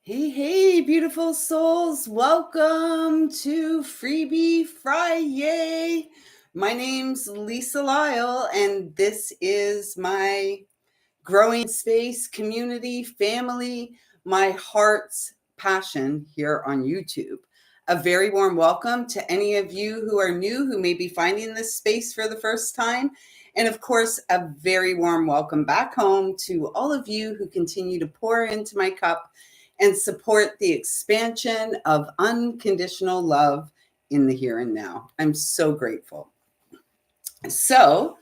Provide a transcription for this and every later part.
Hey, hey, beautiful souls. Welcome to FriYAY. My name's lisalyle, and this is my growing space, community, family, my heart's passion here on YouTube. A very warm welcome to any of you who are new, who may be finding this space for the first time. And of course, a very warm welcome back home to all of you who continue to pour into my cup and support the expansion of unconditional love in the here and now. I'm so grateful. So,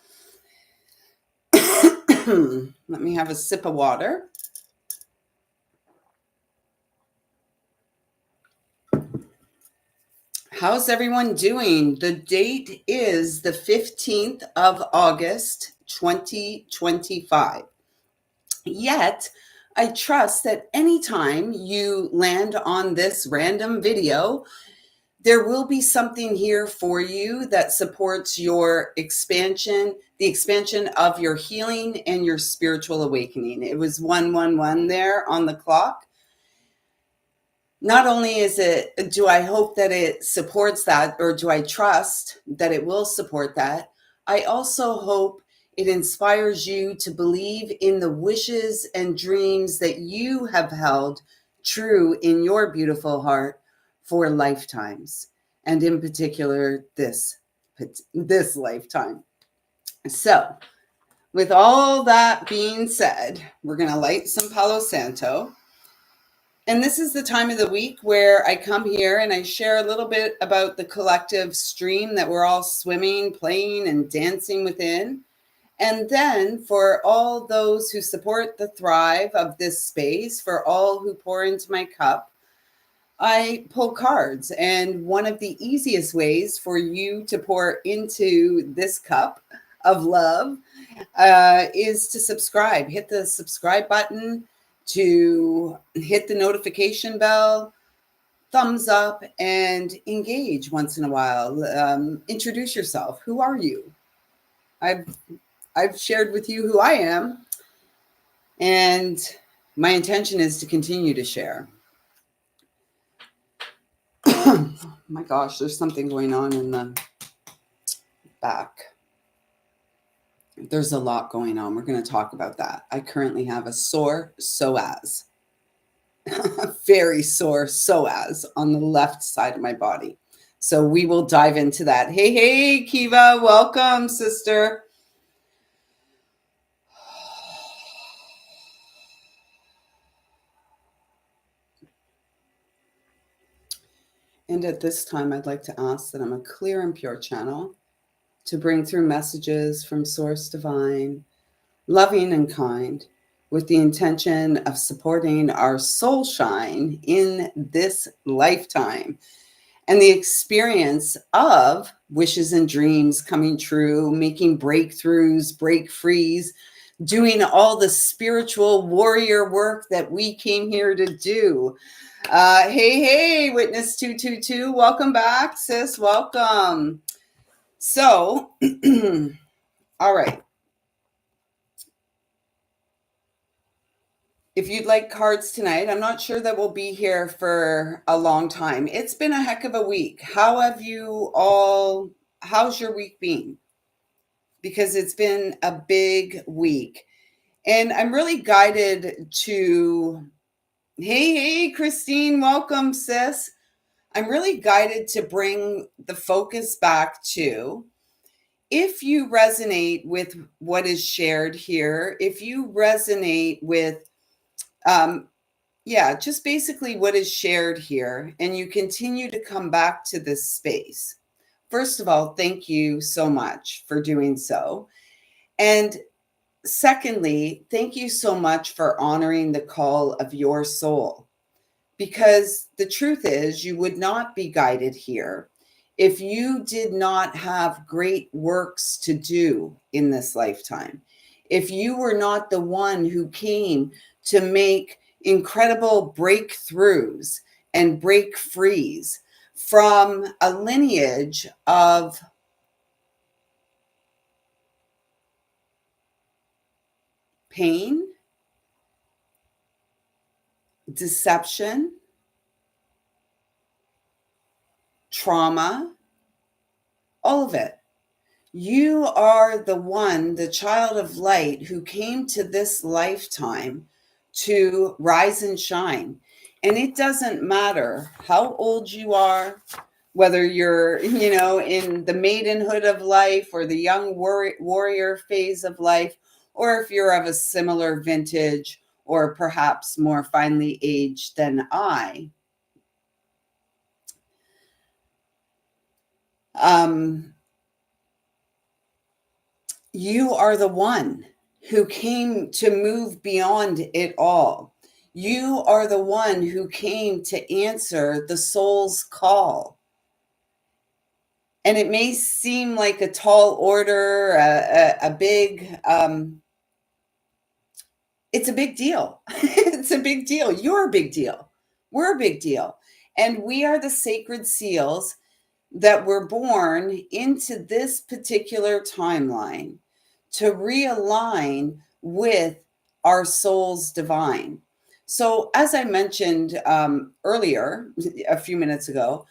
let me have a sip of water. How's everyone doing? The date is the 15th of August, 2025. Yet, I trust that anytime you land on this random video, there will be something here for you that supports your expansion, the expansion of your healing and your spiritual awakening. It was 111 there on the clock. Not only do I hope that it supports that, or do I trust that it will support that, I also hope it inspires you to believe in the wishes and dreams that you have held true in your beautiful heart for lifetimes, and in particular, this lifetime. So, with all that being said, we're going to light some Palo Santo. And this is the time of the week where I come here and I share a little bit about the collective stream that we're all swimming, playing, and dancing within. And then for all those who support the thrive of this space, for all who pour into my cup, I pull cards. And one of the easiest ways for you to pour into this cup of love is to subscribe. Hit the subscribe button, to hit the notification bell, thumbs up, and engage once in a while. Introduce yourself. Who are you? I've shared with you who I am, and my intention is to continue to share. My gosh, there's something going on in the back. There's a lot going on. We're going to talk about that. I currently have a sore psoas. Very sore psoas on the left side of my body. So we will dive into that. Hey, hey, Kiva, welcome, sister. And at this time, I'd like to ask that I'm a clear and pure channel to bring through messages from Source Divine, loving and kind, with the intention of supporting our soul shine in this lifetime and the experience of wishes and dreams coming true, making breakthroughs, break frees, doing all the spiritual warrior work that we came here to do. Hey, Witness 222, welcome back, sis, welcome. So, all right. If you'd like cards tonight, I'm not sure that we'll be here for a long time. It's been a heck of a week. How's your week been? Because it's been a big week. And I'm really guided to, hey, Christine, welcome, sis. I'm really guided to bring the focus back to, if you resonate with what is shared here, if you resonate with just basically what is shared here, and you continue to come back to this space. First of all, thank you so much for doing so. And secondly, thank you so much for honoring the call of your soul. Because the truth is, you would not be guided here if you did not have great works to do in this lifetime. If you were not the one who came to make incredible breakthroughs and break frees from a lineage of pain, deception, trauma, all of it. You are the one, the child of light who came to this lifetime to rise and shine. And it doesn't matter how old you are, whether you're, in the maidenhood of life or the young warrior phase of life, or if you're of a similar vintage or perhaps more finely aged than I. You are the one who came to move beyond it all. You are the one who came to answer the soul's call. And it may seem like a tall order, a big, it's a big deal. It's a big deal. You're a big deal. We're a big deal. And we are the sacred seals that were born into this particular timeline to realign with our soul's divine. So, as I mentioned earlier, a few minutes ago,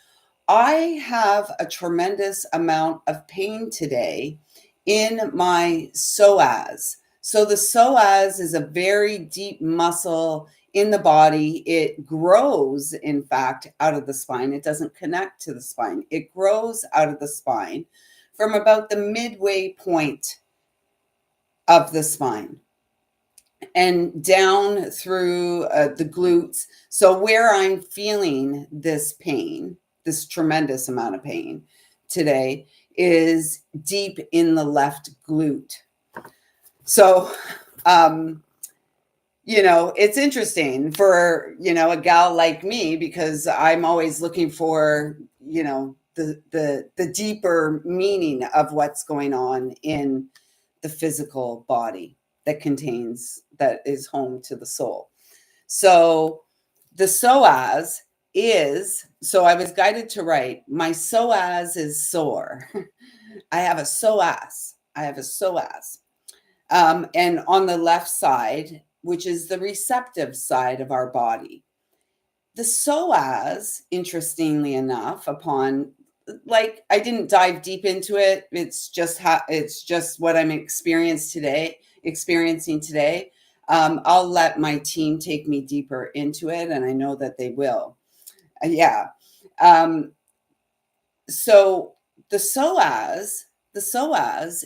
I have a tremendous amount of pain today in my psoas. So, the psoas is a very deep muscle in the body. It grows, in fact, out of the spine. It doesn't connect to the spine, it grows out of the spine from about the midway point of the spine and down through the glutes. So, where I'm feeling this pain, this tremendous amount of pain today, is deep in the left glute. So, it's interesting for, a gal like me, because I'm always looking for, the deeper meaning of what's going on in the physical body that is home to the soul. So the psoas so I was guided to write, my psoas is sore. I have a psoas. And on the left side, which is the receptive side of our body. The psoas, interestingly enough, I didn't dive deep into it. It's just what I'm experiencing today. I'll let my team take me deeper into it, and I know that they will. Yeah. So the psoas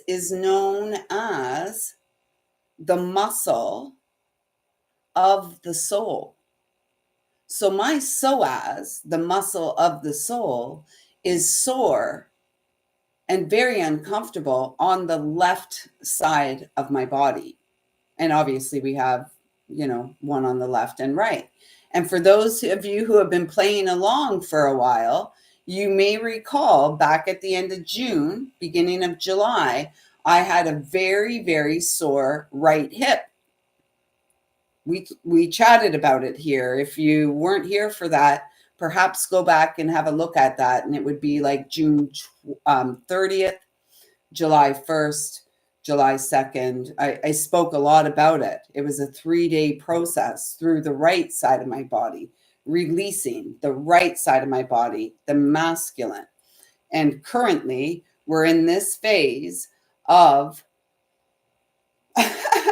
is known as the muscle of the soul. So my psoas, the muscle of the soul, is sore and very uncomfortable on the left side of my body. And obviously we have, one on the left and right. And for those of you who have been playing along for a while, you may recall back at the end of June, beginning of July, I had a very, very sore right hip. We chatted about it here. If you weren't here for that, perhaps go back and have a look at that. And it would be like June 30th, July 1st, July 2nd. I spoke a lot about it. It was a 3-day process through the right side of my body, releasing the right side of my body, the masculine. And currently, we're in this phase of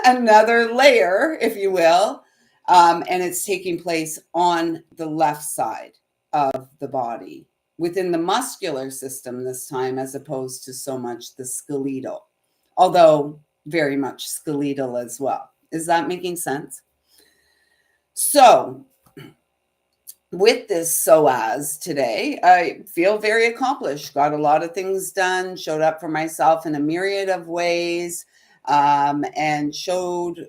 another layer, if you will, and it's taking place on the left side of the body, within the muscular system this time, as opposed to so much the skeletal, although very much skeletal as well. Is that making sense? So, with this psoas today, I feel very accomplished, got a lot of things done, showed up for myself in a myriad of ways, and showed,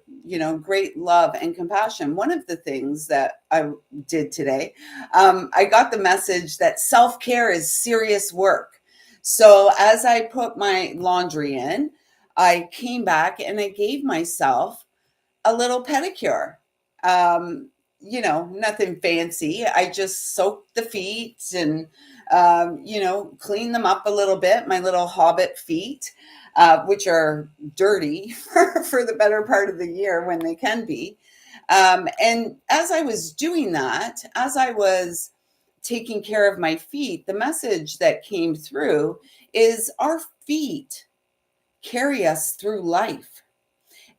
great love and compassion. One of the things that I did today, I got the message that self-care is serious work. So as I put my laundry in, I came back and I gave myself a little pedicure. Nothing fancy. I just soaked the feet and, clean them up a little bit, my little hobbit feet, which are dirty for the better part of the year when they can be. And as I was doing that, as I was taking care of my feet, the message that came through is our feet carry us through life.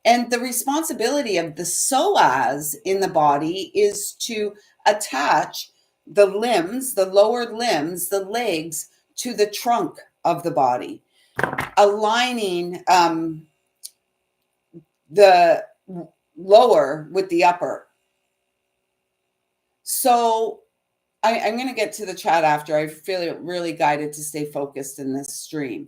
And the responsibility of the psoas in the body is to attach the limbs, the lower limbs, the legs to the trunk of the body, aligning the lower with the upper. So I'm going to get to the chat after. I feel really guided to stay focused in this stream.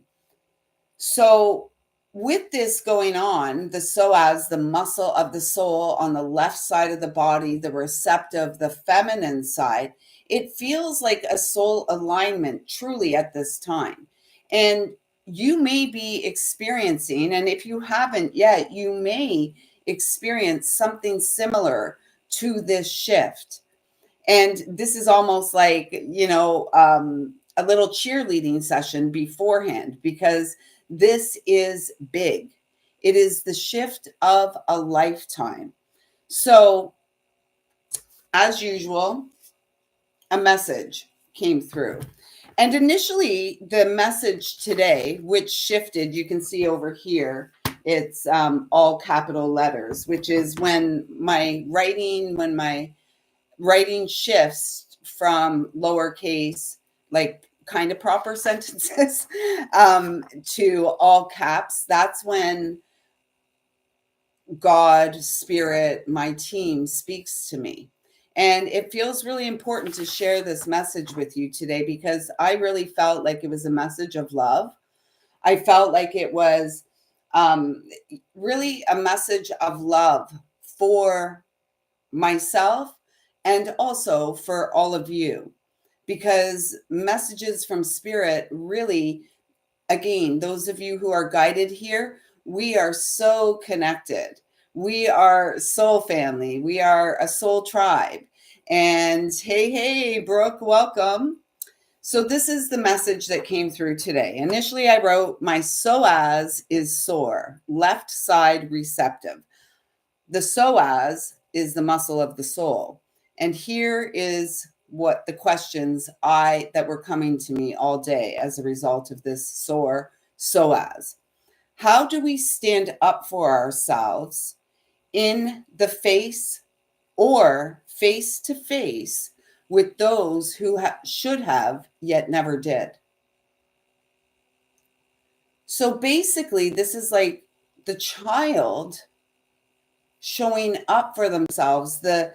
So, with this going on, the psoas, the muscle of the soul on the left side of the body, the receptive, the feminine side, it feels like a soul alignment truly at this time. And you may be experiencing, and if you haven't yet, you may experience something similar to this shift. And this is almost like, a little cheerleading session beforehand, because this is big. It is the shift of a lifetime. So, as usual, a message came through. And initially, the message today, which shifted, you can see over here, it's all capital letters, which is when my writing shifts from lowercase, like kind of proper sentences, to all caps. That's when God, Spirit, my team speaks to me. And it feels really important to share this message with you today, because I really felt like it was a message of love. I felt like it was really a message of love for myself and also for all of you, because messages from Spirit really, again, those of you who are guided here, we are so connected. We are soul family. We are a soul tribe. And hey, Brooke, welcome. So this is the message that came through today. Initially, I wrote, my psoas is sore, left side receptive. The psoas is the muscle of the soul. And here is what the questions that were coming to me all day as a result of this sore psoas. How do we stand up for ourselves in the face or face to face with those who should have yet never did? So basically, this is like the child showing up for themselves, the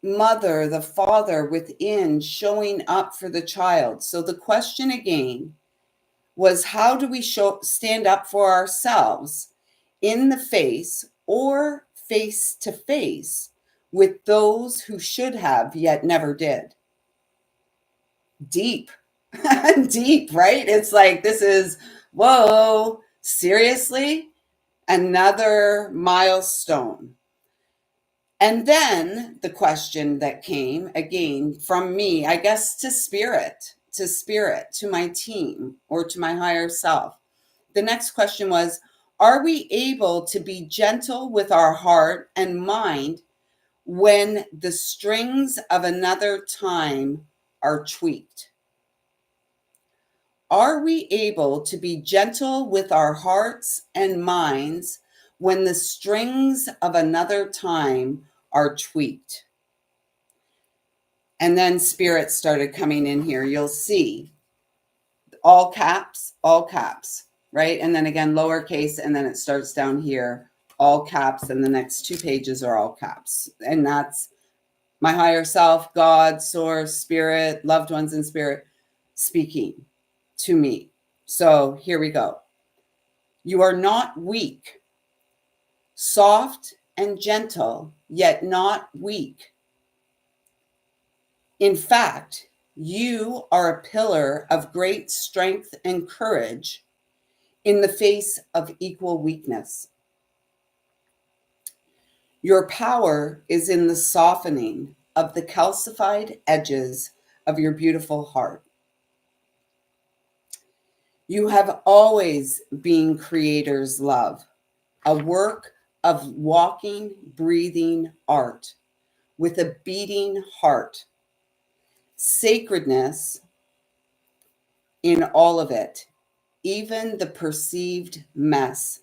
mother, the father within showing up for the child. So the question again was, how do we stand up for ourselves in the face or face to face with those who should have yet never did? Deep. Deep, right? It's like, this is, whoa, seriously? Another milestone. And then the question that came again from me, I guess, to spirit, to my team, or to my higher self. The next question was, are we able to be gentle with our heart and mind when the strings of another time are tweaked? Are we able to be gentle with our hearts and minds when the strings of another time are tweaked? And then spirit started coming in here. You'll see all caps, right? And then again, lowercase, and then it starts down here, all caps, and the next 2 pages are all caps. And that's my higher self, God, source, spirit, loved ones in spirit speaking to me. So here we go. You are not weak, soft and gentle, yet not weak. In fact, you are a pillar of great strength and courage in the face of equal weakness. Your power is in the softening of the calcified edges of your beautiful heart. You have always been Creator's love, a work of walking, breathing art with a beating heart, sacredness in all of it, even the perceived mess.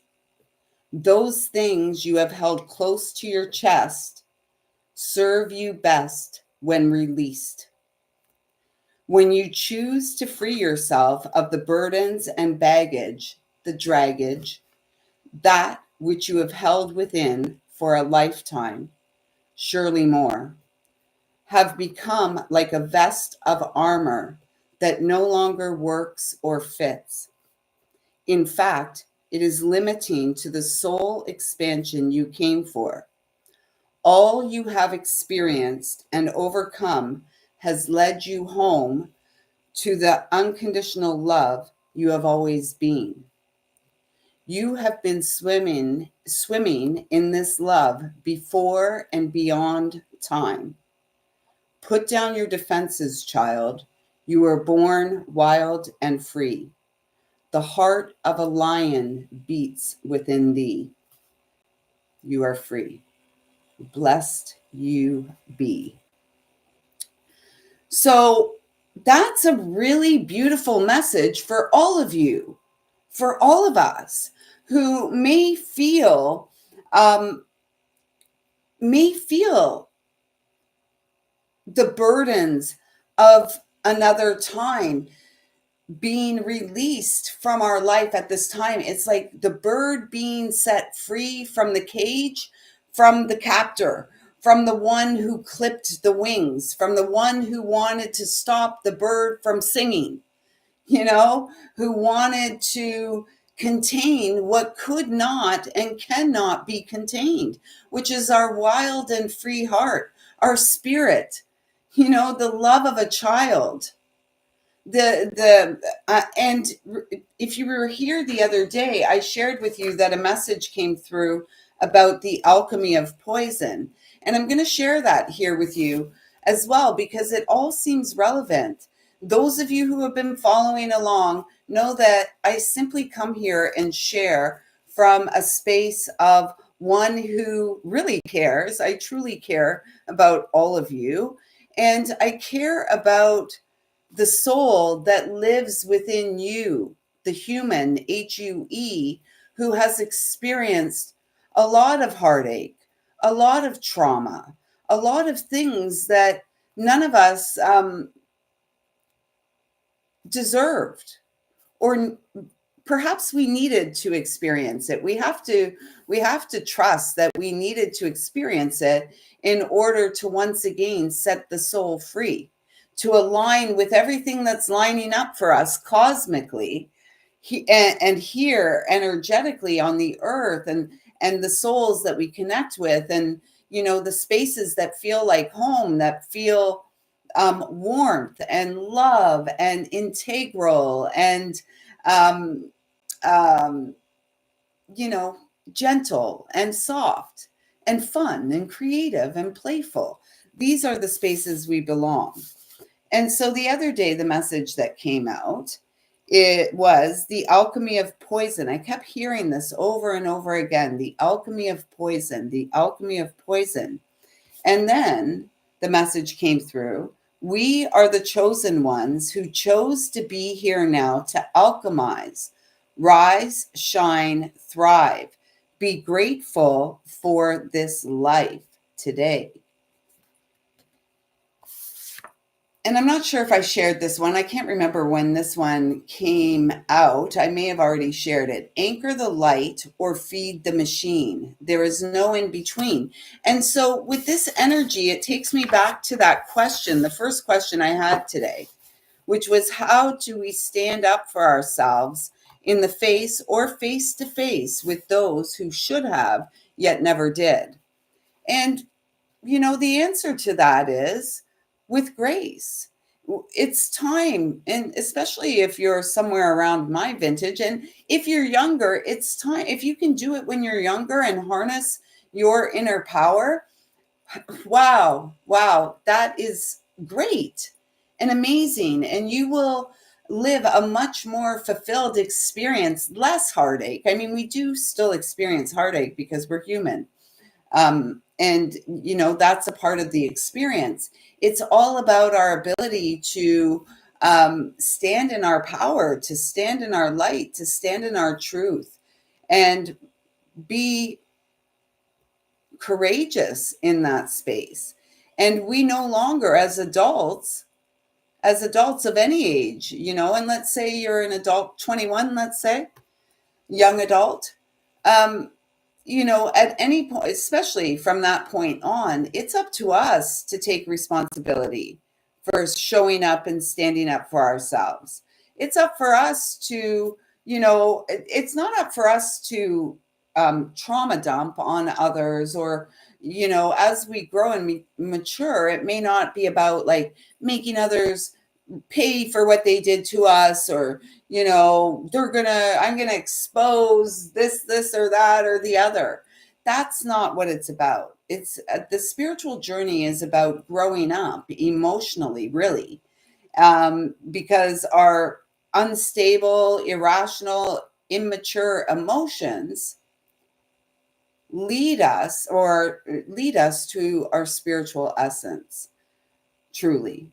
Those things you have held close to your chest serve you best when released. When you choose to free yourself of the burdens and baggage, the draggage, that which you have held within for a lifetime, surely more, have become like a vest of armor that no longer works or fits. In fact, it is limiting to the soul expansion you came for. All you have experienced and overcome has led you home to the unconditional love you have always been. You have been swimming in this love before and beyond time. Put down your defenses, child. You were born wild and free. The heart of a lion beats within thee. You are free. Blessed you be. So that's a really beautiful message for all of you, for all of us who um, may feel the burdens of another time being released from our life at this time. It's like the bird being set free from the cage, from the captor, from the one who clipped the wings, from the one who wanted to stop the bird from singing, who wanted to contain what could not and cannot be contained, which is our wild and free heart, our spirit, the love of a child. And if you were here the other day, I shared with you that a message came through about the alchemy of poison, and I'm going to share that here with you as well because it all seems relevant. Those of you who have been following along know that I simply come here and share from a space of one who really cares. I truly care about all of you, and I care about the soul that lives within you, the human, HUE, who has experienced a lot of heartache, a lot of trauma, a lot of things that none of us deserved, or perhaps we needed to experience it. We have to trust that we needed to experience it in order to once again set the soul free, to align with everything that's lining up for us cosmically, and here energetically on the earth, and the souls that we connect with, and the spaces that feel like home, that feel warmth and love and integral and um, um, you know, gentle and soft and fun and creative and playful. These are the spaces we belong. And so the other day, the message that came out, it was the alchemy of poison. I kept hearing this over and over again, the alchemy of poison, the alchemy of poison. And then the message came through. We are the chosen ones who chose to be here now to alchemize, rise, shine, thrive. Be grateful for this life today. And I'm not sure if I shared this one. I can't remember when this one came out. I may have already shared it. Anchor the light or feed the machine. There is no in between. And so with this energy, it takes me back to that question, the first question I had today, which was how do we stand up for ourselves in the face or face to face with those who should have yet never did? And the answer to that is with grace. It's time, and especially if you're somewhere around my vintage, and if you're younger, it's time. If you can do it when you're younger and harness your inner power, wow, that is great and amazing. And you will live a much more fulfilled experience, less heartache. I mean, we do still experience heartache because we're human. And, that's a part of the experience. It's all about our ability to stand in our power, to stand in our light, to stand in our truth, and be courageous in that space. And we no longer, as adults of any age, and let's say you're an adult, 21, let's say, young adult, um, at any point, especially from that point on, it's up to us to take responsibility for showing up and standing up for ourselves. It's up for us to, it's not up for us to trauma dump on others, or, as we grow and mature, it may not be about like making others pay for what they did to us, or I'm gonna expose this or that or the other. That's not what it's about. It's the spiritual journey is about growing up emotionally, really, because our unstable, irrational, immature emotions lead us to our spiritual essence. Truly,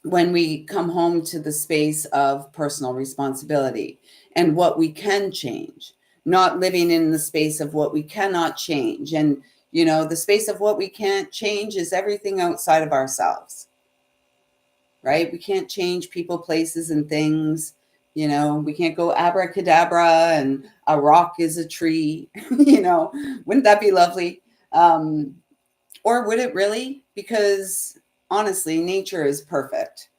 when we come home to the space of personal responsibility and what we can change, not living in the space of what we cannot change. And, the space of what we can't change is everything outside of ourselves, right? We can't change people, places, and things. We can't go abracadabra and a rock is a tree. Wouldn't that be lovely? Or would it really? Because honestly, nature is perfect.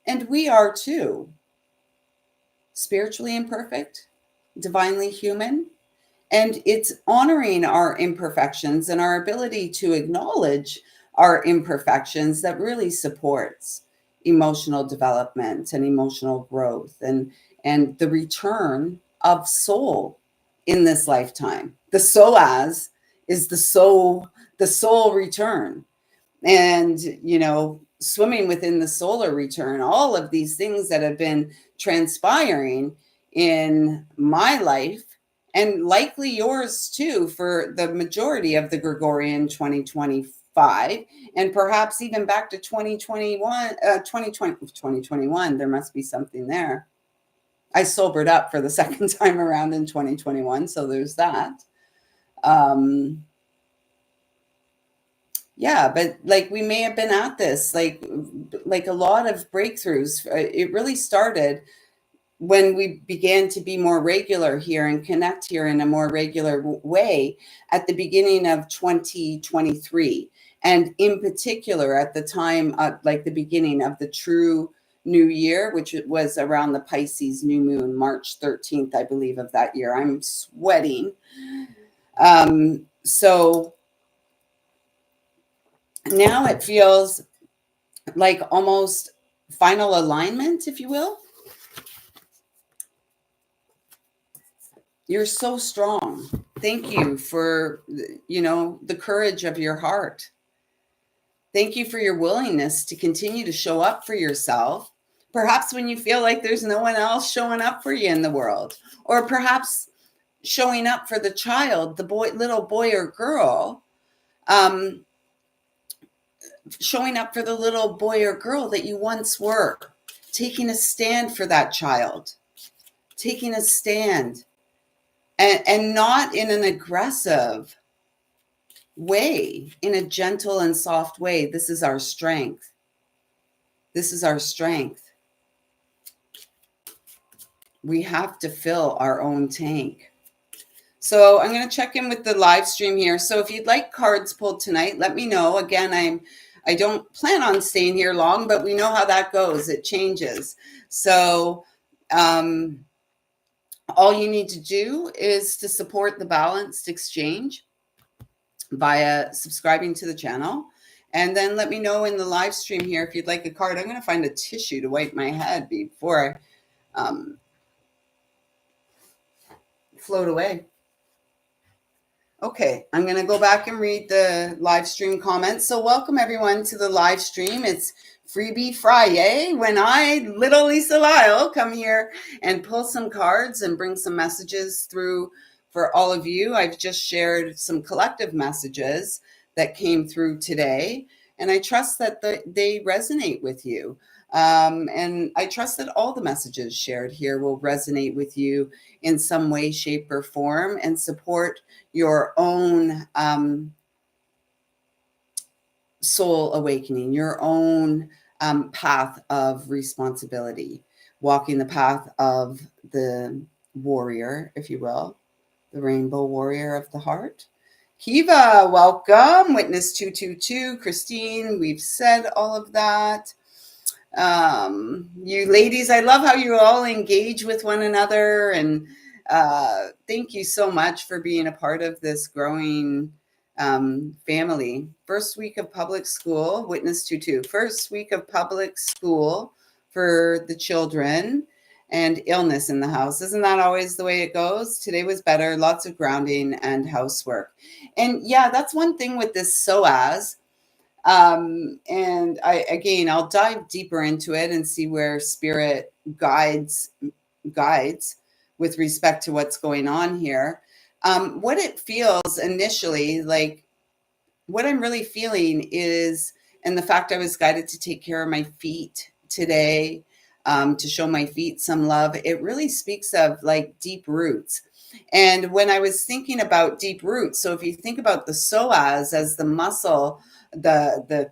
And we are too. Spiritually imperfect, divinely human. And it's honoring our imperfections and our ability to acknowledge our imperfections that really supports emotional development and emotional growth, and the return of soul in this lifetime. The soul is the soul return. And swimming within the solar return, all of these things that have been transpiring in my life, and likely yours too, for the majority of the Gregorian 2025, and perhaps even back to 2021, 2021. There must be something there. I sobered up for the second time around in 2021, so there's that. Yeah, but like we may have been at this, like a lot of breakthroughs. It really started when we began to be more regular here and connect here in a more regular way at the beginning of 2023, and in particular at the time, like the beginning of the true new year, which was around the Pisces new moon, March 13th, I believe, of that year. I'm sweating. So now it feels like almost final alignment, if you will. You're so strong. Thank you for, the courage of your heart. Thank you for your willingness to continue to show up for yourself, perhaps when you feel like there's no one else showing up for you in the world, or perhaps showing up for the child, little boy or girl, showing up for the little boy or girl that you once were, taking a stand for that child, taking a stand, and not in an aggressive way, in a gentle and soft way. This is our strength. This is our strength. We have to fill our own tank. So I'm going to check in with the live stream here. So if you'd like cards pulled tonight, let me know. Again, I don't plan on staying here long, but we know how that goes. It changes. So all you need to do is to support the Balanced Exchange via subscribing to the channel. And then let me know in the live stream here if you'd like a card. I'm going to find a tissue to wipe my head before I float away. Okay, I'm going to go back and read the live stream comments. So, welcome everyone to the live stream. It's Freebie FriYAY when I, little Lisa Lyle, come here and pull some cards and bring some messages through for all of you. I've just shared some collective messages that came through today, and I trust that they resonate with you. And I trust that all the messages shared here will resonate with you in some way, shape, or form and support your own soul awakening, your own path of responsibility, walking the path of the warrior, if you will, the rainbow warrior of the heart. Kiva, welcome. Witness 222, Christine, we've said all of that. You ladies, I love how you all engage with one another, and thank you so much for being a part of this growing family. First week of public school, Witness 22, first week of public school for the children, and illness in the house. Isn't that always the way it goes? Today was better, lots of grounding and housework. And yeah, that's one thing with this SOAS. And I'll dive deeper into it and see where spirit guides with respect to what's going on here. What it feels initially like, what I'm really feeling is, and the fact I was guided to take care of my feet today, to show my feet some love, it really speaks of like deep roots. And when I was thinking about deep roots, so if you think about the psoas as the muscle, the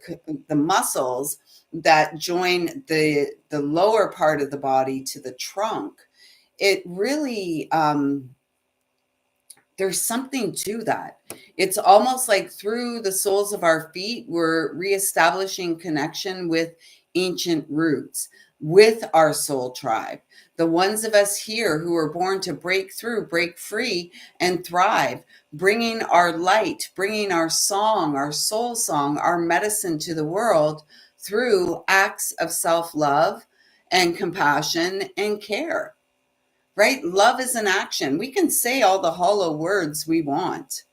muscles that join the lower part of the body to the trunk, it really there's something to that. It's almost like through the soles of our feet, we're reestablishing connection with ancient roots, with our soul tribe. The ones of us here who were born to break through, break free, and thrive, bringing our light, bringing our song, our soul song, our medicine to the world through acts of self love and compassion and care. Right? Love is an action. We can say all the hollow words we want.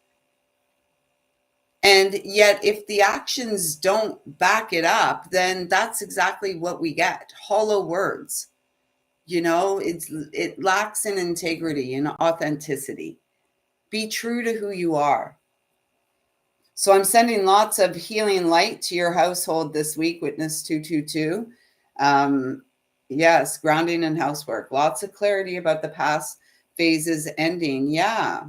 And yet, if the actions don't back it up, then that's exactly what we get. Hollow words. It lacks in integrity and authenticity. Be true to who you are. So I'm sending lots of healing light to your household this week, Witness 222. Yes, grounding and housework. Lots of clarity about the past phases ending. Yeah.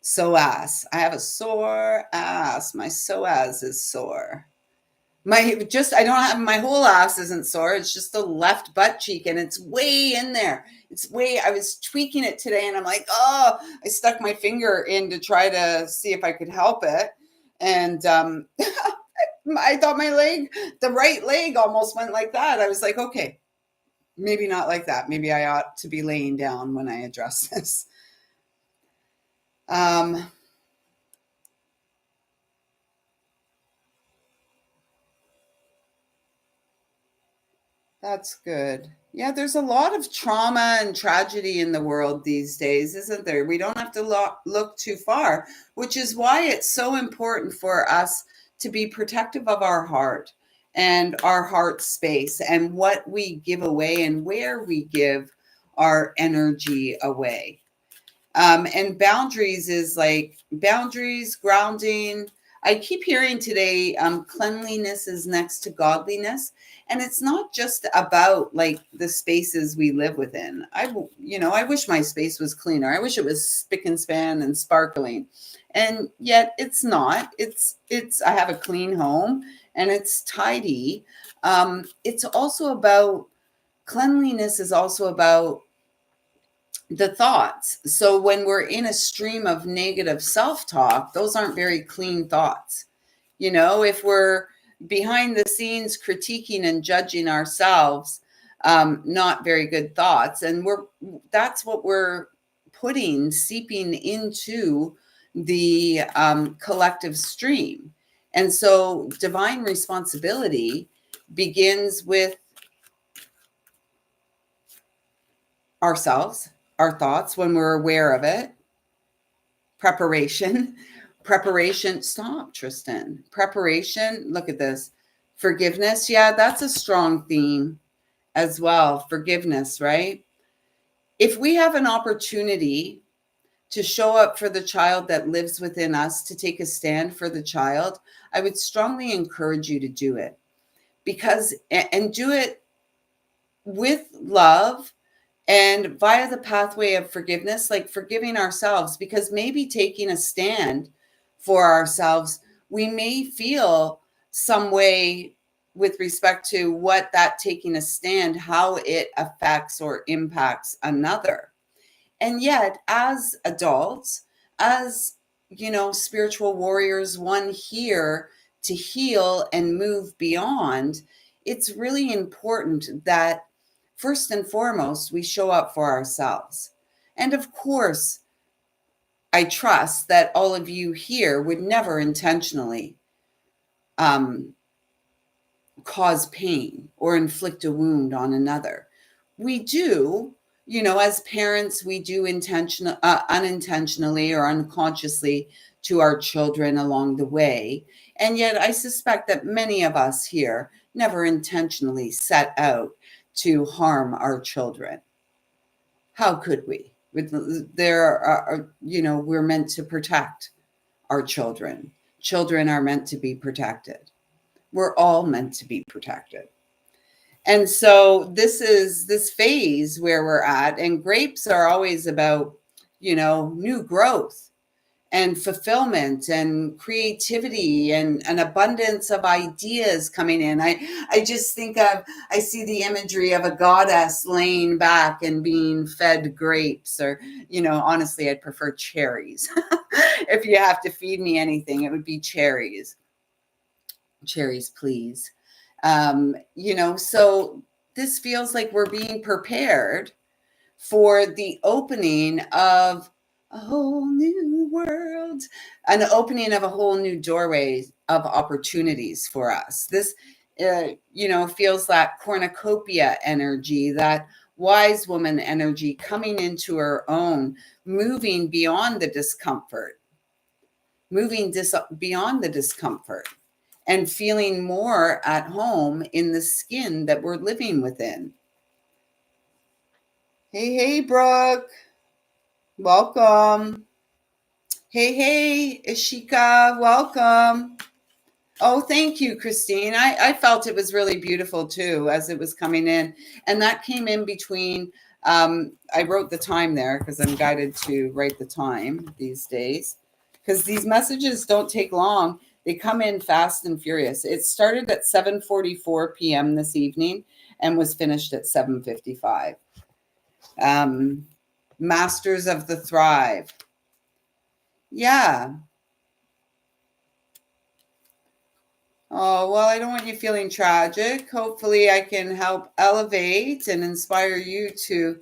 Psoas. I have a sore ass. My psoas is sore. I don't have, my whole ass isn't sore. It's just the left butt cheek, and it's way in there. I was tweaking it today, and I'm like, oh, I stuck my finger in to try to see if I could help it. And I thought the right leg almost went like that. I was like, okay, maybe not like that. Maybe I ought to be laying down when I address this. That's good. Yeah, there's a lot of trauma and tragedy in the world these days, isn't there? We don't have to look too far, which is why it's so important for us to be protective of our heart and our heart space and what we give away and where we give our energy away. And boundaries is like boundaries, grounding. I keep hearing today, cleanliness is next to godliness. And it's not just about like the spaces we live within. I wish my space was cleaner. I wish it was spick and span and sparkling. And yet it's not. I have a clean home and it's tidy. It's also about cleanliness is also about the thoughts. So when we're in a stream of negative self-talk, those aren't very clean thoughts. If we're behind the scenes critiquing and judging ourselves, not very good thoughts. And that's what we're seeping into the collective stream. And so divine responsibility begins with ourselves, our thoughts, when we're aware of it. Preparation. Preparation. Stop, Tristan. Preparation. Look at this. Forgiveness. Yeah, that's a strong theme as well. Forgiveness, right? If we have an opportunity to show up for the child that lives within us, to take a stand for the child, I would strongly encourage you to do it, because, and do it with love and via the pathway of forgiveness, like forgiving ourselves, because maybe taking a stand for ourselves, we may feel some way with respect to what that taking a stand, how it affects or impacts another. And yet, as adults, as spiritual warriors, one here to heal and move beyond, it's really important that first and foremost, we show up for ourselves. And of course, I trust that all of you here would never intentionally um, cause pain or inflict a wound on another. We do, as parents, we do unintentionally or unconsciously to our children along the way. And yet I suspect that many of us here never intentionally set out to harm our children. How could we? We're meant to protect our children. Children are meant to be protected. We're all meant to be protected. And so this is this phase where we're at, and grapes are always about, new growth and fulfillment and creativity and an abundance of ideas coming in. I just think I see the imagery of a goddess laying back and being fed grapes, or, honestly, I'd prefer cherries. If you have to feed me anything, it would be cherries. Cherries, please. So this feels like we're being prepared for the opening of a whole new world, an opening of a whole new doorway of opportunities for us. This, feels that cornucopia energy, that wise woman energy coming into her own, moving beyond the discomfort, beyond the discomfort, and feeling more at home in the skin that we're living within. Hey, Brooke. Welcome. Hey, Ishika. Welcome. Oh, thank you, Christine. I felt it was really beautiful too as it was coming in. And that came in between. I wrote the time there because I'm guided to write the time these days, because these messages don't take long. They come in fast and furious. It started at 7:44 p.m. this evening and was finished at 7:55. Masters of the Thrive. Yeah. Oh, well, I don't want you feeling tragic. Hopefully, I can help elevate and inspire you to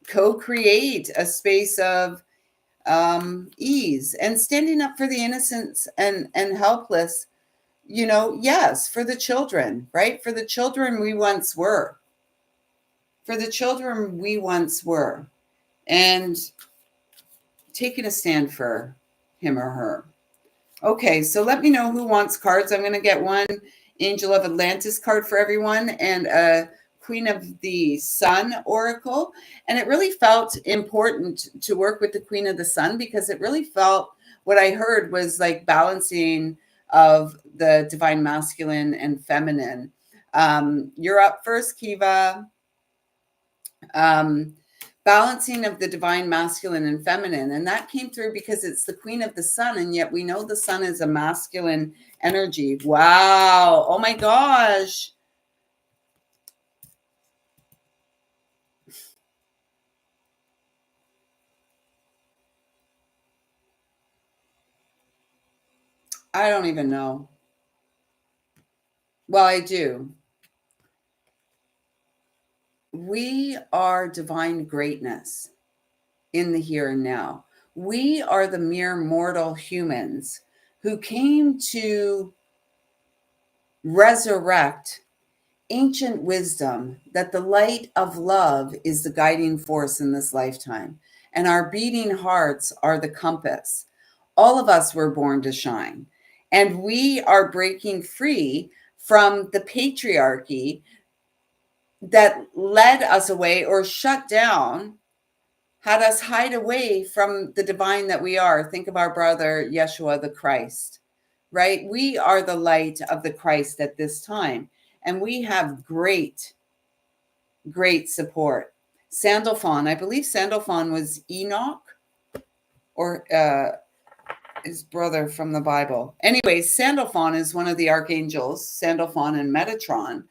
co create a space of ease and standing up for the innocents and helpless, yes, for the children, right? For the children we once were. For the children we once were. And taking a stand for him or her. Okay, so let me know who wants cards. I'm going to get one Angel of Atlantis card for everyone and a Queen of the Sun oracle. And it really felt important to work with the Queen of the Sun, because it really felt, what I heard was like balancing of the divine masculine and feminine. You're up first, Kiva. Balancing of the divine masculine and feminine. And that came through because it's the Queen of the Sun. And yet we know the sun is a masculine energy. Wow. Oh my gosh. I don't even know. Well, I do. We are divine greatness in the here and now. We are the mere mortal humans who came to resurrect ancient wisdom, that the light of love is the guiding force in this lifetime. and our beating hearts are the compass. All of us were born to shine, and we are breaking free from the patriarchy that led us away or shut down, had us hide away from the divine that we are. Think of our brother Yeshua the Christ, right? We are the light of the Christ at this time, and we have great support. Sandalphon, I believe Sandalphon was Enoch, or his brother from the Bible. Anyway, Sandalphon is one of the archangels, Sandalphon and Metatron,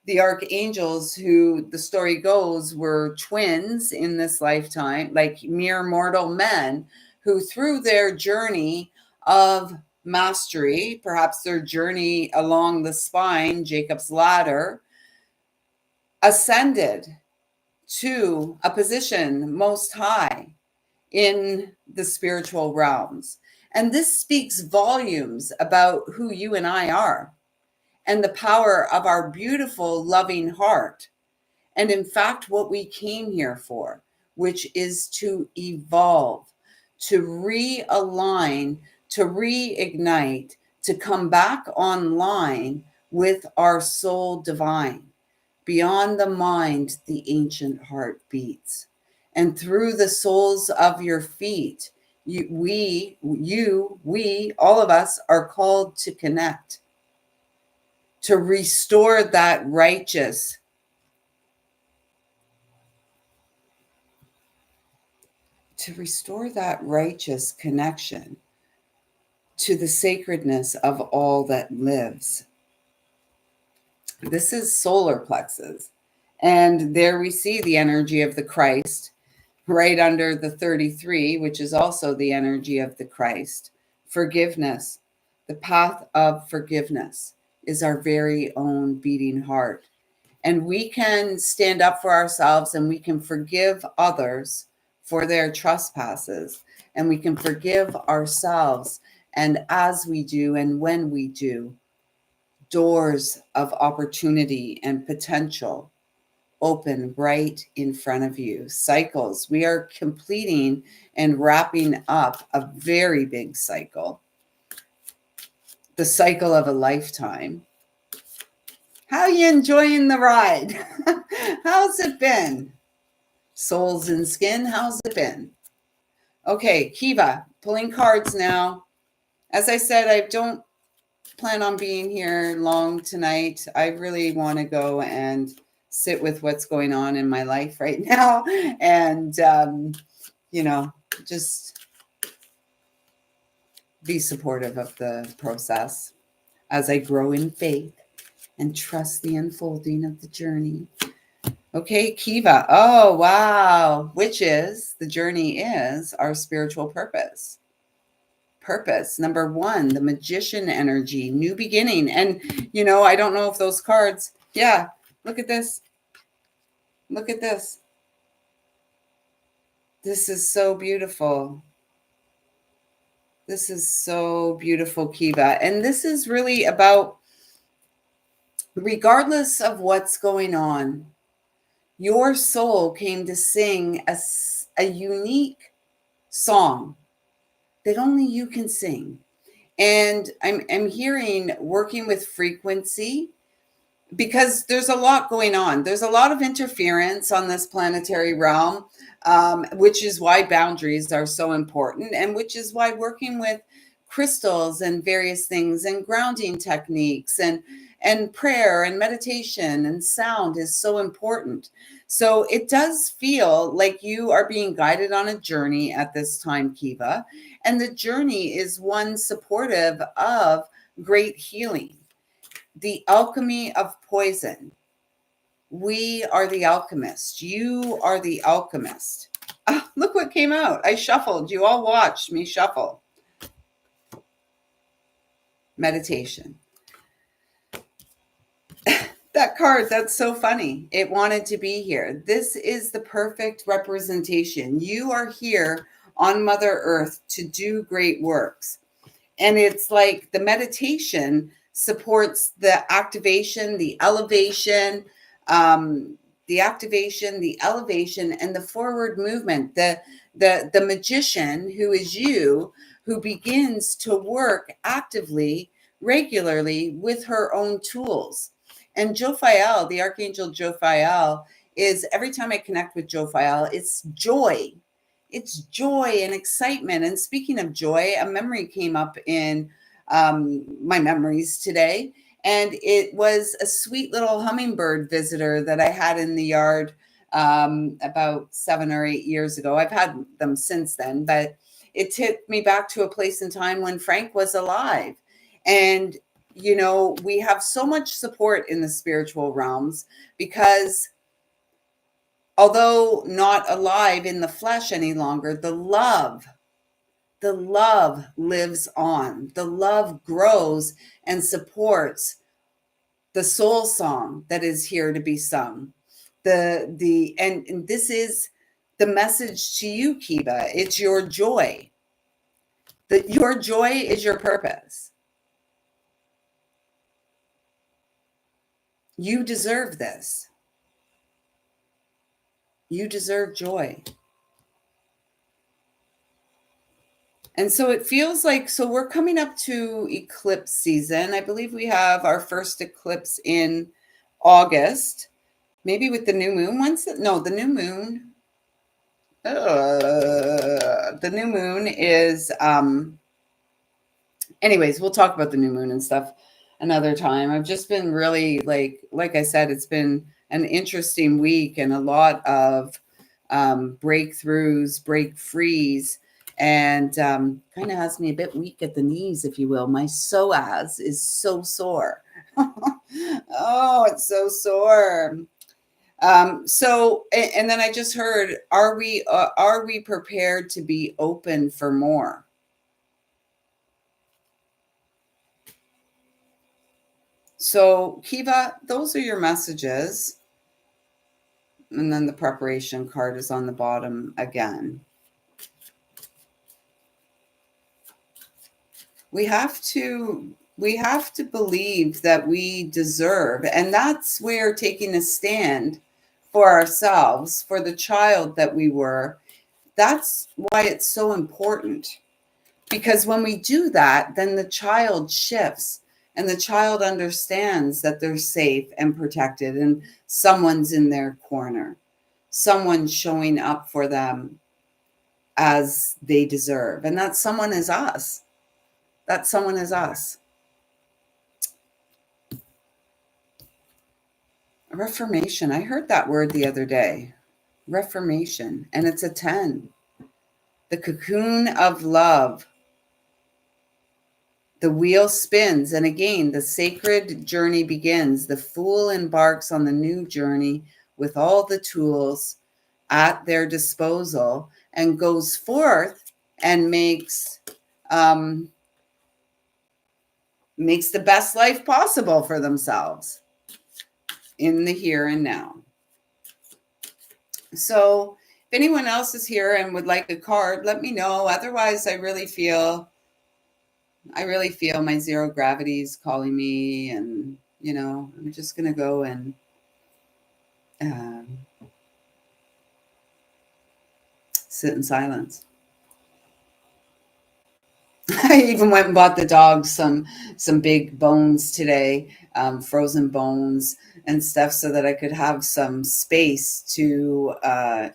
the archangels who, the story goes, were twins in this lifetime, like mere mortal men who, through their journey of mastery, perhaps their journey along the spine, Jacob's ladder, ascended to a position most high in the spiritual realms. And this speaks volumes about who you and I are and the power of our beautiful, loving heart. And in fact, what we came here for, which is to evolve, to realign, to reignite, to come back online with our soul divine. Beyond the mind, the ancient heart beats. And through the soles of your feet, we, all of us are called to connect, to restore that righteous connection to the sacredness of all that lives. This is solar plexus. And there we see the energy of the Christ right under the 33, which is also the energy of the Christ. Forgiveness. The path of forgiveness is our very own beating heart. And we can stand up for ourselves, and we can forgive others for their trespasses, and we can forgive ourselves. And as we do, and when we do, doors of opportunity and potential open right in front of you. Cycles. We are completing and wrapping up a very big cycle, the cycle of a lifetime. How are you enjoying the ride? How's it been? Souls and skin, how's it been? Okay, Kiva, pulling cards now. As I said, I don't plan on being here long tonight. I really want to go and sit with what's going on in my life right now and, just be supportive of the process as I grow in faith and trust the unfolding of the journey. Okay, Kiva. Oh, wow. Which is, the journey is our spiritual purpose. Purpose. Number one, the magician energy, new beginning. And, I don't know if those cards, yeah, look at this. Look at this. This is so beautiful. This is so beautiful, Kiva. And this is really about, regardless of what's going on, your soul came to sing a unique song that only you can sing. And I'm hearing working with frequency, because there's a lot going on. There's a lot of interference on this planetary realm, which is why boundaries are so important, and which is why working with crystals and various things and grounding techniques and prayer and meditation and sound is so important. So it does feel like you are being guided on a journey at this time, Kiva. And the journey is one supportive of great healing. The alchemy of poison. We are the alchemist. You are the alchemist. Oh, look what came out. I shuffled. You all watched me shuffle. Meditation. That card, that's so funny. It wanted to be here. This is the perfect representation. You are here on Mother Earth to do great works. And it's like the meditation supports the activation, the elevation, the activation, the elevation, and the forward movement. The magician, who is you, who begins to work actively, regularly with her own tools. And Jophiel, the Archangel Jophiel, is, every time I connect with Jophiel, it's joy. It's joy and excitement. And speaking of joy, a memory came up in my memories today. And it was a sweet little hummingbird visitor that I had in the yard about 7 or 8 years ago. I've had them since then, but it took me back to a place in time when Frank was alive. And, you know, we have so much support in the spiritual realms because, although not alive in the flesh any longer, the love lives on. The love grows and supports the soul song that is here to be sung. And this is the message to you, Kiva. It's your joy. That your joy is your purpose. You deserve this. You deserve joy. And so it feels like, so we're coming up to eclipse season. I believe we have our first eclipse in August, maybe with the new moon. The new moon. The new moon is, anyways, we'll talk about the new moon and stuff another time. I've just been really, like I said, it's been an interesting week and a lot of breakthroughs, break frees, and kind of has me a bit weak at the knees, if you will. My psoas is so sore. Oh, it's so sore. And then I just heard, are we prepared to be open for more? So, Kiva, those are your messages. And then the preparation card is on the bottom again. We have to believe that we deserve, and that's where taking a stand for ourselves, for the child that we were, that's why it's so important. Because when we do that, then the child shifts and the child understands that they're safe and protected and someone's in their corner. Someone's showing up for them as they deserve. And that someone is us. That someone is us. Reformation. I heard that word the other day. Reformation. And it's a 10. The cocoon of love. The wheel spins, and again, the sacred journey begins. The fool embarks on the new journey with all the tools at their disposal and goes forth and makes the best life possible for themselves in the here and now. So if anyone else is here and would like a card, let me know. Otherwise, I really feel my zero gravity is calling me, and, you know, I'm just going to go and sit in silence. I even went and bought the dog some big bones today, frozen bones and stuff, so that I could have some space to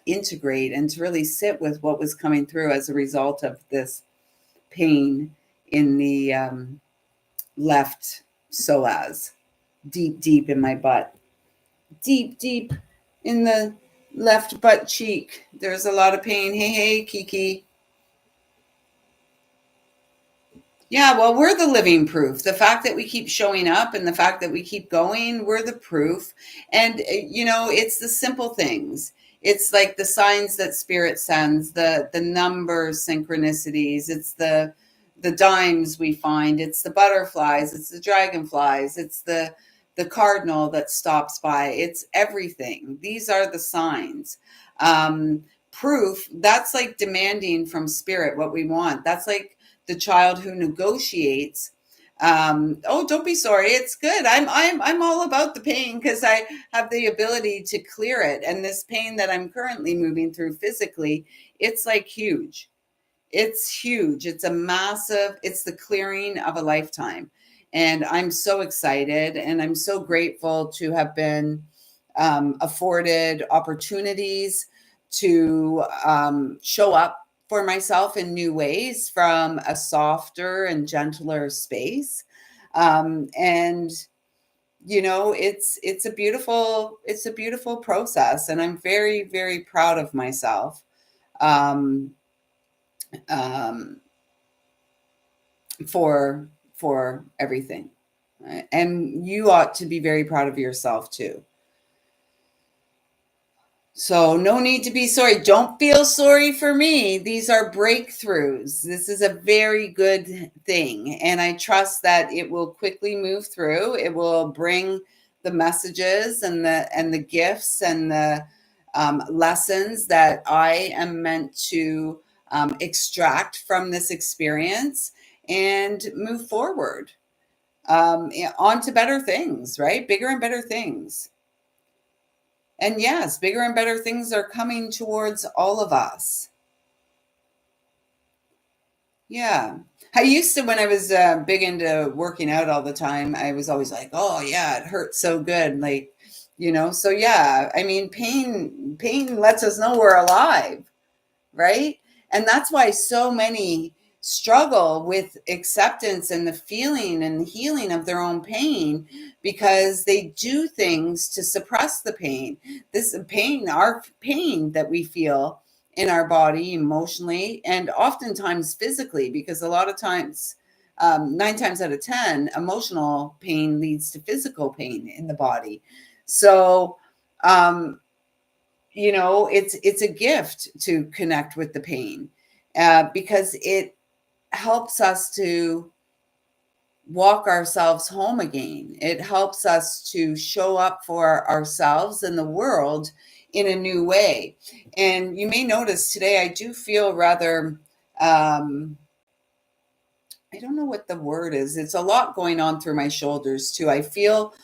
integrate and to really sit with what was coming through as a result of this pain in the left psoas, deep in my butt, deep in the left butt cheek. There's a lot of pain. Hey, Kiki. Yeah, well, we're the living proof. The fact that we keep showing up and the fact that we keep going, we're the proof. And, you know, it's the simple things. It's like the signs that spirit sends, the numbers, synchronicities. It's the dimes we find. It's the butterflies. It's the dragonflies. It's the cardinal that stops by. It's everything. These are the signs. Proof, that's like demanding from spirit what we want. That's like the child who negotiates Oh, don't be sorry. It's good. I'm all about the pain because I have the ability to clear it. And this pain that I'm currently moving through physically, it's like huge. It's huge. It's the clearing of a lifetime. And I'm so excited and I'm so grateful to have been afforded opportunities to show up for myself in new ways from a softer and gentler space. And it's a beautiful process, and I'm very, very proud of myself. Um, um, for everything. Right? And you ought to be very proud of yourself too. So no need to be sorry. Don't feel sorry for me. These are breakthroughs. This is a very good thing. And I trust that it will quickly move through. It will bring the messages and the gifts and the lessons that I am meant to extract from this experience and move forward on to better things, right? Bigger and better things. And yes, bigger and better things are coming towards all of us. Yeah. I used to, when I was big into working out all the time, I was always like, oh, yeah, it hurts so good. Like, so yeah, I mean, pain lets us know we're alive, right? And that's why so many struggle with acceptance and the feeling and healing of their own pain because they do things to suppress the pain. This pain, our pain that we feel in our body emotionally and oftentimes physically, because a lot of times, 9 times out of 10, emotional pain leads to physical pain in the body. So, um, it's a gift to connect with the pain because it helps us to walk ourselves home again. It helps us to show up for ourselves and the world in a new way. And you may notice today I do feel rather I don't know what the word is. It's a lot going on through my shoulders too. I feel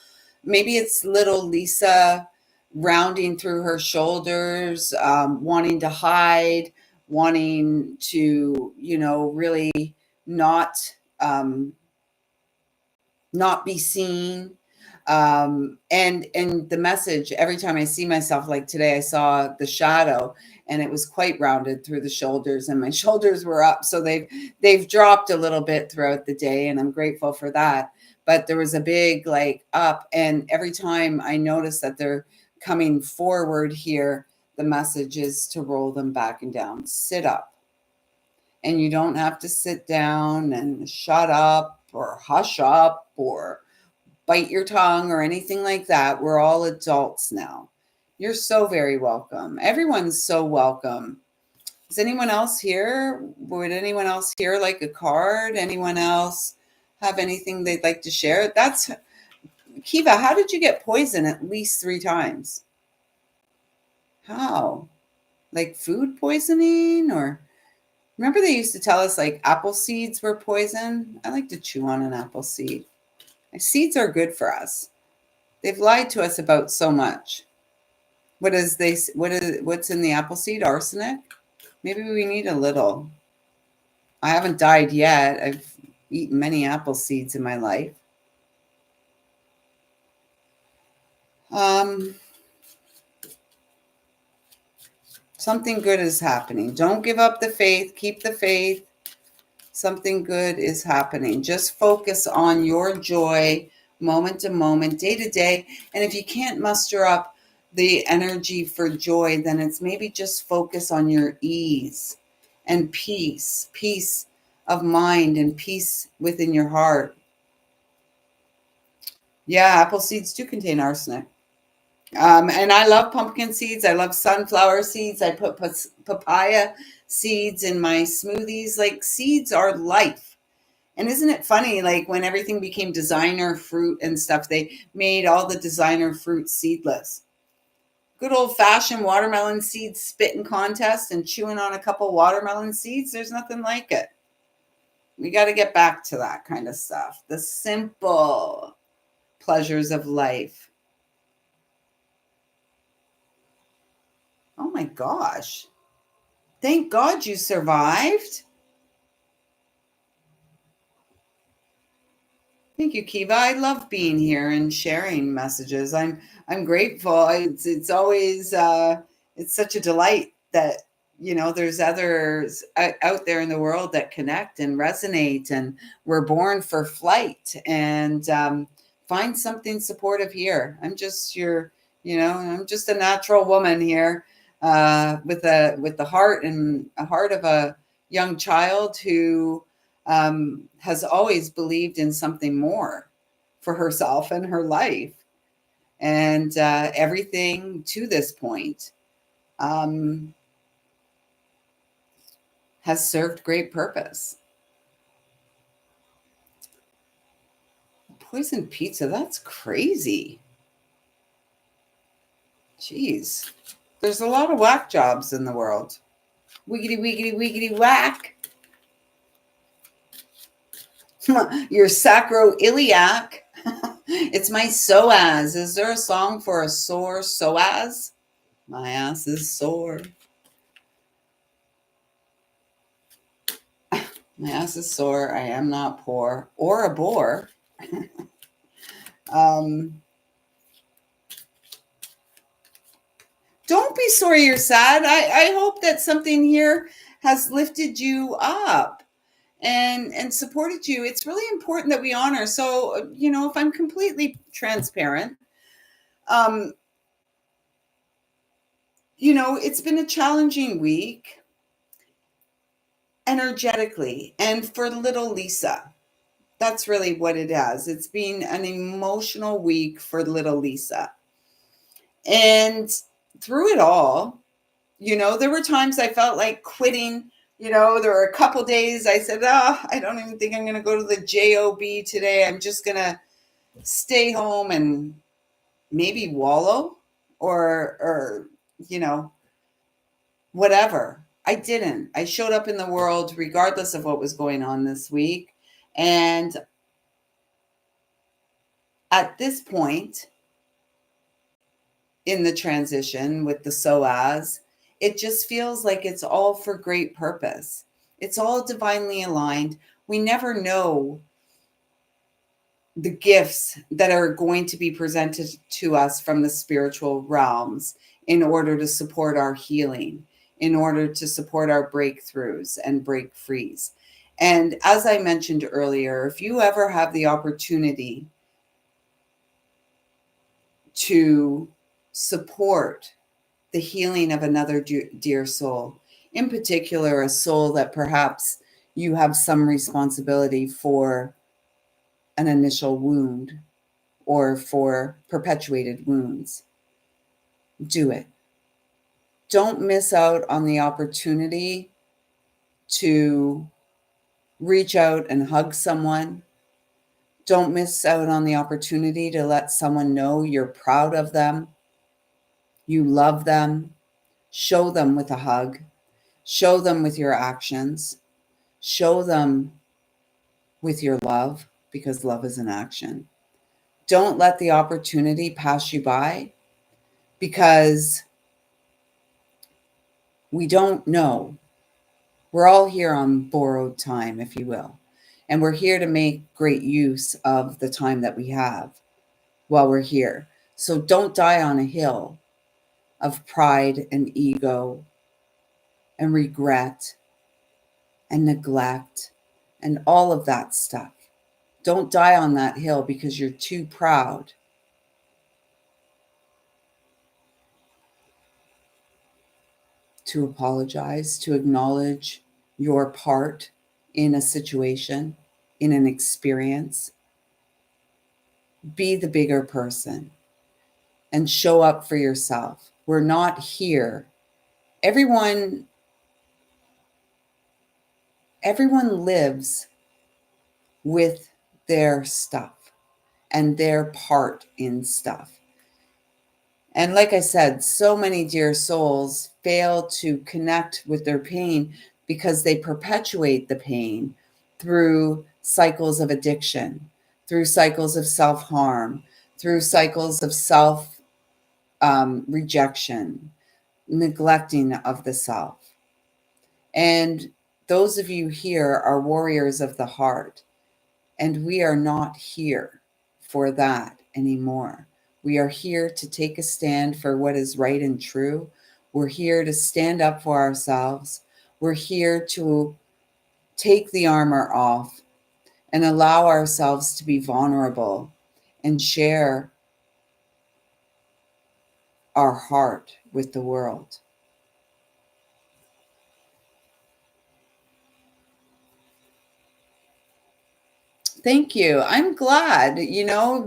maybe it's little Lisa rounding through her shoulders, wanting to hide, wanting to, really not um, not be seen. And the message every time I see myself, like today, I saw the shadow, and it was quite rounded through the shoulders, and my shoulders were up, so they've dropped a little bit throughout the day, and I'm grateful for that. But there was a big like up, and every time I notice that they're coming forward here, the message is to roll them back and down. Sit up, and you don't have to sit down and shut up or hush up or bite your tongue or anything like that. We're all adults now. You're so very welcome. Everyone's so welcome. Is anyone else here? Would anyone else here like a card? Anyone else have anything they'd like to share? That's Kiva. How did you get poison at least 3 times? How? Like food poisoning? Or remember they used to tell us like apple seeds were poison? I like to chew on an apple seed. Seeds are good for us. They've lied to us about so much. What's in the apple seed? Arsenic? Maybe we need a little. I haven't died yet. I've eaten many apple seeds in my life. Um, Something good is happening. Don't give up the faith. Keep the faith. Something good is happening. Just focus on your joy moment to moment, day to day. And if you can't muster up the energy for joy, then it's maybe just focus on your ease and peace of mind and peace within your heart. Yeah, apple seeds do contain arsenic. And I love pumpkin seeds. I love sunflower seeds. I put papaya seeds in my smoothies. Like seeds are life. And isn't it funny, like when everything became designer fruit and stuff, they made all the designer fruit seedless. Good old fashioned watermelon seed spitting contest and chewing on a couple watermelon seeds. There's nothing like it. We got to get back to that kind of stuff. The simple pleasures of life. Oh my gosh. Thank God you survived. Thank you, Kiva. I love being here and sharing messages. I'm grateful. It's always it's such a delight that there's others out there in the world that connect and resonate, and we're born for flight, and find something supportive here. I'm just a natural woman here, with the heart and a heart of a young child who has always believed in something more for herself and her life. And everything to this point um, has served great purpose. Poison pizza, that's crazy. Jeez. There's a lot of whack jobs in the world. Wiggity, wiggity, wiggity, whack. Your sacroiliac. It's my psoas. Is there a song for a sore psoas? My ass is sore. My ass is sore. I am not poor or a bore. Don't be sorry you're sad. I hope that something here has lifted you up and supported you. It's really important that we honor. So, if I'm completely transparent, it's been a challenging week energetically and for little Lisa. That's really what it has. It's been an emotional week for little Lisa. And through it all, there were times I felt like quitting. There were a couple days I said, I don't even think I'm going to go to the job today. I'm just going to stay home and maybe wallow or whatever. I didn't. I showed up in the world regardless of what was going on this week. And at this point in the transition with the psoas, it just feels like it's all for great purpose. It's all divinely aligned. We never know the gifts that are going to be presented to us from the spiritual realms in order to support our healing, in order to support our breakthroughs and break frees. And as I mentioned earlier, if you ever have the opportunity to support the healing of another dear soul, in particular, a soul that perhaps you have some responsibility for an initial wound or for perpetuated wounds, do it. Don't miss out on the opportunity to reach out and hug someone. Don't miss out on the opportunity to let someone know you're proud of them, you love them. Show them with a hug. Show them with your actions. Show them with your love, because love is an action. Don't let the opportunity pass you by, because we don't know. We're all here on borrowed time, if you will. And we're here to make great use of the time that we have while we're here. So don't die on a hill of pride and ego and regret and neglect and all of that stuff. Don't die on that hill because you're too proud to apologize, to acknowledge your part in a situation, in an experience. Be the bigger person and show up for yourself. We're not here. Everyone lives with their stuff and their part in stuff. And like I said, so many dear souls fail to connect with their pain because they perpetuate the pain through cycles of addiction, through cycles of self-harm, through cycles of self rejection, neglecting of the self. And those of you here are warriors of the heart, and we are not here for that anymore. We are here to take a stand for what is right and true. We're here to stand up for ourselves. We're here to take the armor off and allow ourselves to be vulnerable and share our heart with the world. Thank you. I'm glad,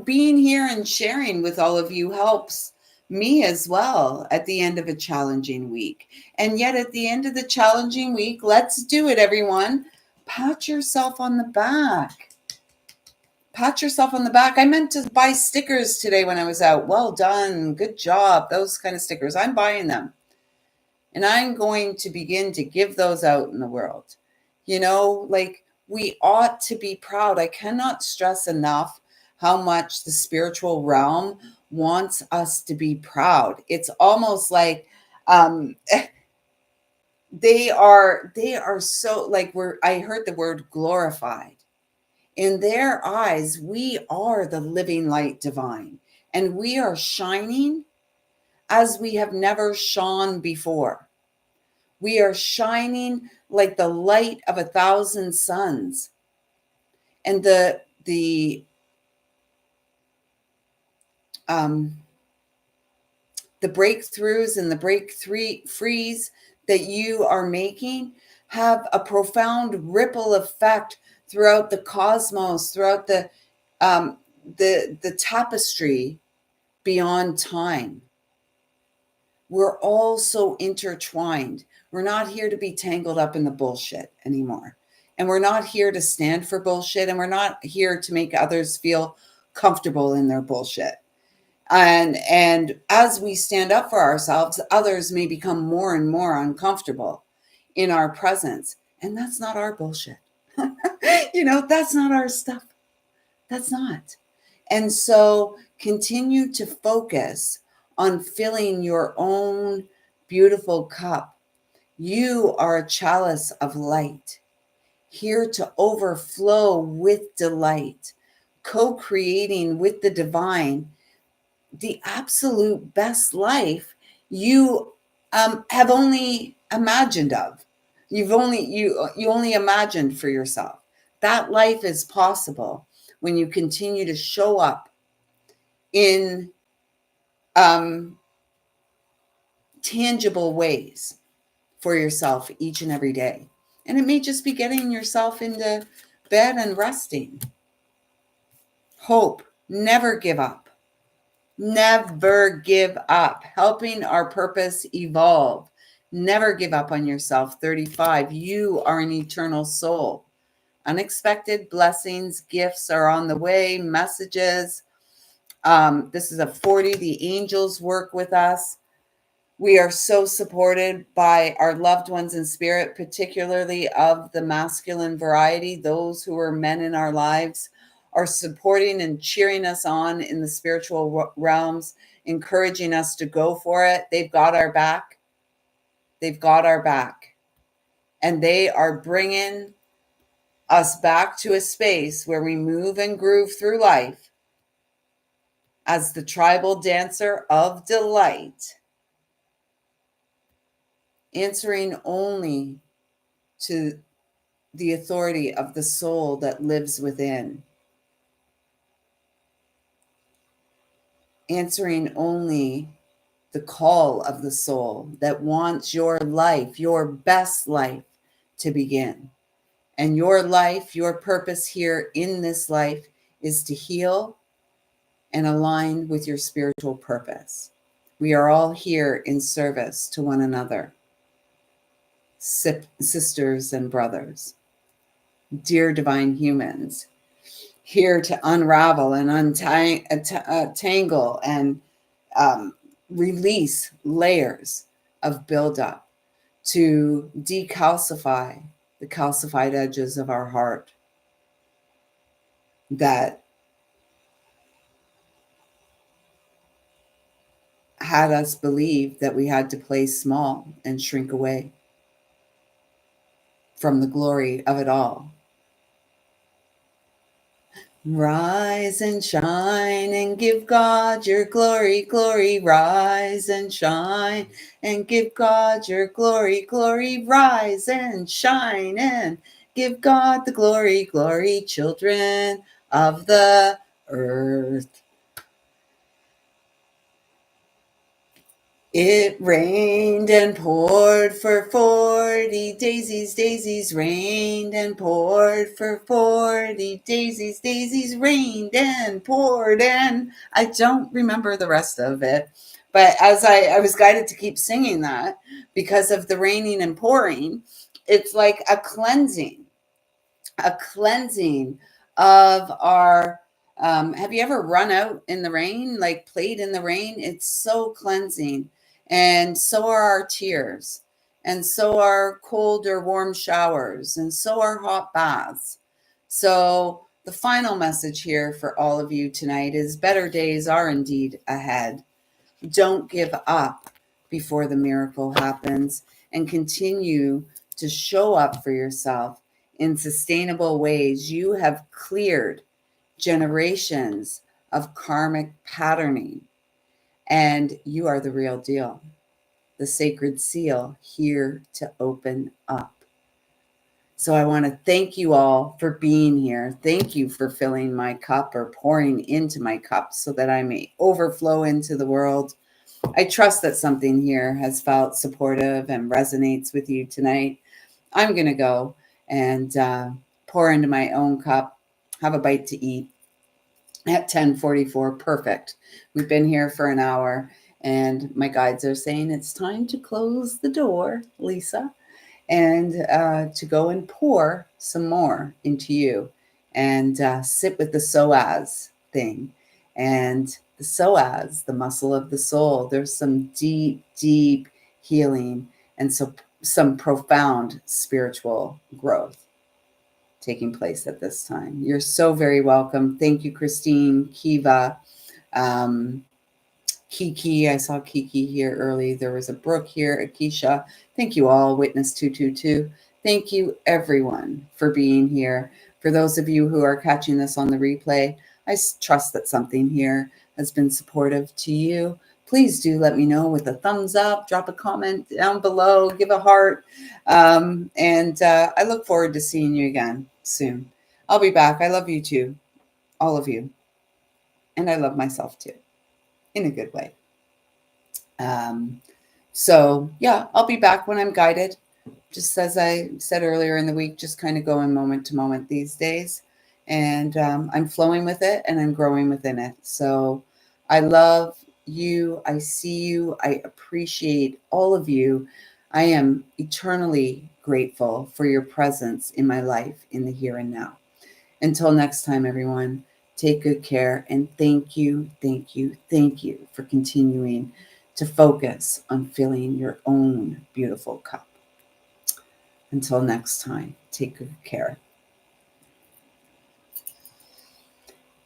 being here and sharing with all of you helps me as well at the end of a challenging week. And yet, at the end of the challenging week, let's do it, everyone. Pat yourself on the back. Pat yourself on the back. I meant to buy stickers today when I was out. Well done. Good job. Those kind of stickers. I'm buying them. And I'm going to begin to give those out in the world. We ought to be proud. I cannot stress enough how much the spiritual realm wants us to be proud. It's almost like they are so like I heard the word glorified. In their eyes, we are the living light divine, and we are shining as we have never shone before. We are shining like the light of 1,000 suns. And the breakthroughs and the breakthroughs that you are making have a profound ripple effect throughout the cosmos, throughout the tapestry beyond time. We're all so intertwined. We're not here to be tangled up in the bullshit anymore. And we're not here to stand for bullshit. And we're not here to make others feel comfortable in their bullshit. And as we stand up for ourselves, others may become more and more uncomfortable in our presence. And that's not our bullshit. That's not our stuff. That's not. And so continue to focus on filling your own beautiful cup. You are a chalice of light, here to overflow with delight, co-creating with the divine the absolute best life you have only imagined of. You only imagined for yourself. That life is possible when you continue to show up in tangible ways for yourself each and every day. And it may just be getting yourself into bed and resting. Hope. Never give up. Never give up. Helping our purpose evolve. Never give up on yourself. 35. You are an eternal soul. Unexpected blessings, gifts are on the way. Messages. This is a 40. The angels work with us. We are so supported by our loved ones in spirit, particularly of the masculine variety. Those who are men in our lives are supporting and cheering us on in the spiritual realms, encouraging us to go for it. They've got our back. They've got our back. And they are bringing us back to a space where we move and groove through life as the tribal dancer of delight, answering only to the authority of the soul that lives within. Answering only the call of the soul that wants your life, your best life, to begin. And your life, your purpose here in this life is to heal and align with your spiritual purpose. We are all here in service to one another, sisters and brothers, dear divine humans, here to unravel and untangle and release layers of buildup, to decalcify the calcified edges of our heart, that had us believe that we had to play small and shrink away from the glory of it all. Rise and shine and give God your glory, glory. Rise and shine and give God your glory, glory. Rise and shine and give God the glory, glory. Children of the earth. It rained and poured for 40 daisies, daisies rained and poured for 40 daisies, daisies rained and poured, and I don't remember the rest of it. But as I was guided to keep singing that because of the raining and pouring, it's like a cleansing of our have you ever run out in the rain, like played in the rain? It's so cleansing. And so are our tears, and so are cold or warm showers, and so are hot baths. So the final message here for all of you tonight is better days are indeed ahead. Don't give up before the miracle happens, and continue to show up for yourself in sustainable ways. You have cleared generations of karmic patterning, and you are the real deal, the sacred seal here to open up. So I want to thank you all for being here. Thank you for filling my cup or pouring into my cup so that I may overflow into the world. I trust that something here has felt supportive and resonates with you tonight. I'm going to go and pour into my own cup, have a bite to eat at 10:44. Perfect. We've been here for an hour, and my guides are saying it's time to close the door, Lisa, and to go and pour some more into you and sit with the psoas thing. And the psoas, the muscle of the soul, there's some deep, deep healing and so some profound spiritual growth taking place at this time. You're so very welcome. Thank you, Christine, Kiva, um, Kiki. I saw Kiki here early. There was a Brooke here, Akisha. Thank you all, Witness 222. Thank you, everyone, for being here. For those of you who are catching this on the replay, I trust that something here has been supportive to you. Please do let me know with a thumbs up, drop a comment down below, give a heart. And I look forward to seeing you again soon. I'll be back. I love you too, all of you. And I love myself too, in a good way. So yeah, I'll be back when I'm guided. Just as I said earlier in the week, just kind of going moment to moment these days. And I'm flowing with it and I'm growing within it. So I love you. I see you. I appreciate all of you. I am eternally grateful for your presence in my life in the here and now. Until next time, everyone, take good care, and thank you, thank you, thank you for continuing to focus on filling your own beautiful cup. Until next time, take good care.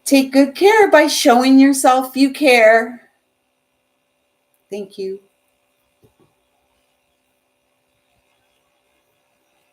Take good care by showing yourself you care. Thank you.